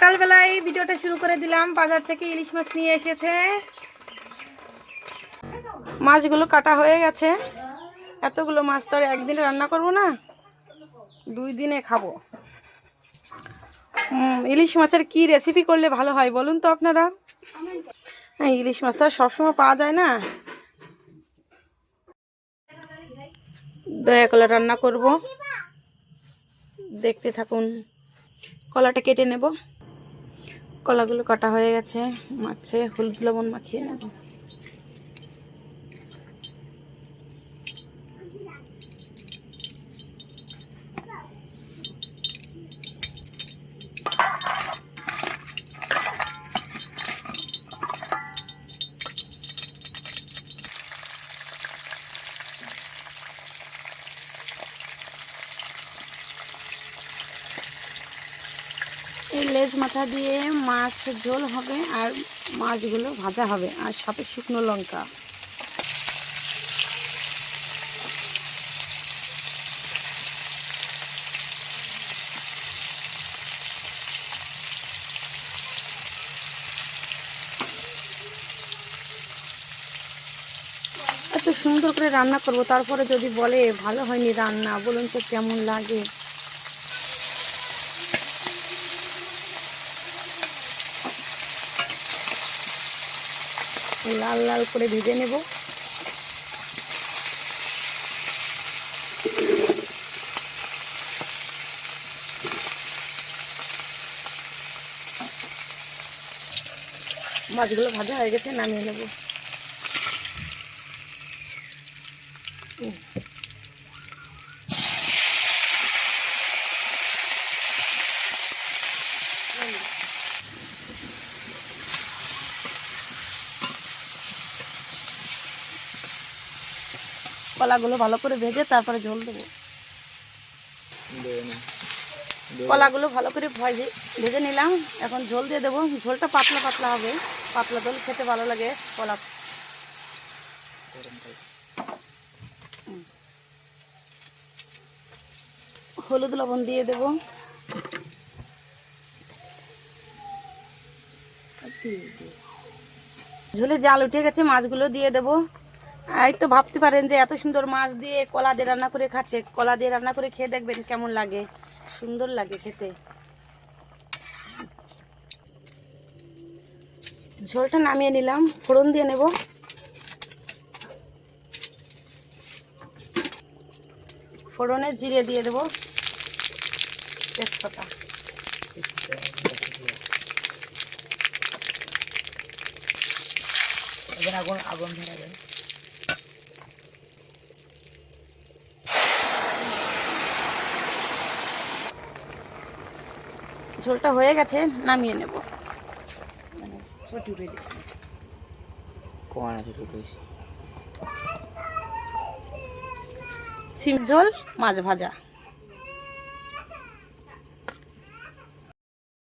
সকালবেলায় ভিডিওটা শুরু করে দিলাম। বাজার থেকে ইলিশ মাছ নিয়ে এসেছে। মাছগুলো কাটা হয়ে গেছে। এতগুলো মাছ তো আর একদিনে রান্না করব না, 2 দিনে খাবো। ইলিশ মাছের কি রেসিপি করলে ভালো হয় বলুন তো আপনারা? হ্যাঁ, ইলিশ মাছ তো আর সবসময় পাওয়া যায় না। দয়া কলা রান্না করব, দেখতে থাকুন। কলাটা কেটে নেব। কলাগুলো কাটা হয়ে গেছে। মাছে হলুদ লবণ মাখিয়ে নেব। এই লেজ মাথা দিয়ে মাছ ঝোল হবে, আর মাছগুলো ভাজা হবে, আর সাথে শুকনো লঙ্কা। এত সুন্দর করে রান্না করব, তারপরে যদি বলে ভালো হয়নি রান্না, বলুন তো কেমন লাগে? লাল লাল করে ভেজে নেব। মাছগুলো ভাজা হয়ে গেছে, নামিয়ে নেব। কলাগুলো ভালো করে ভেজে তারপরে ঝোল দেবো। কলাগুলো ভালো করে ভেজে নিলাম, এখন ঝোল দিয়ে দেবো। ঝোলটা পাতলা পাতলা হবে, পাতলা ঝোল খেতে ভালো লাগে। কলা হলুদ লবণ দিয়ে দেবো। ঝোলে জাল উঠে গেছে, মাছগুলো দিয়ে দেবো। এই তো ভাবতে পারেন যে এত সুন্দর মাছ দিয়ে কলা দিয়ে রান্না করে খাচ্ছে। কলা দিয়ে রান্না করে খেয়ে দেখবেন কেমন লাগে, সুন্দর লাগে খেতে। ঝোলটা নামিয়ে নিলাম, ফোড়ন দিয়ে নেব। ফোড়নে জিরে দিয়ে দেবো, তেজপাতা। আগুন ধরে দেবে। ঝোলটা হয়ে গেছে, নামিয়ে নেব। সিম ঝোল, মাছ ভাজা।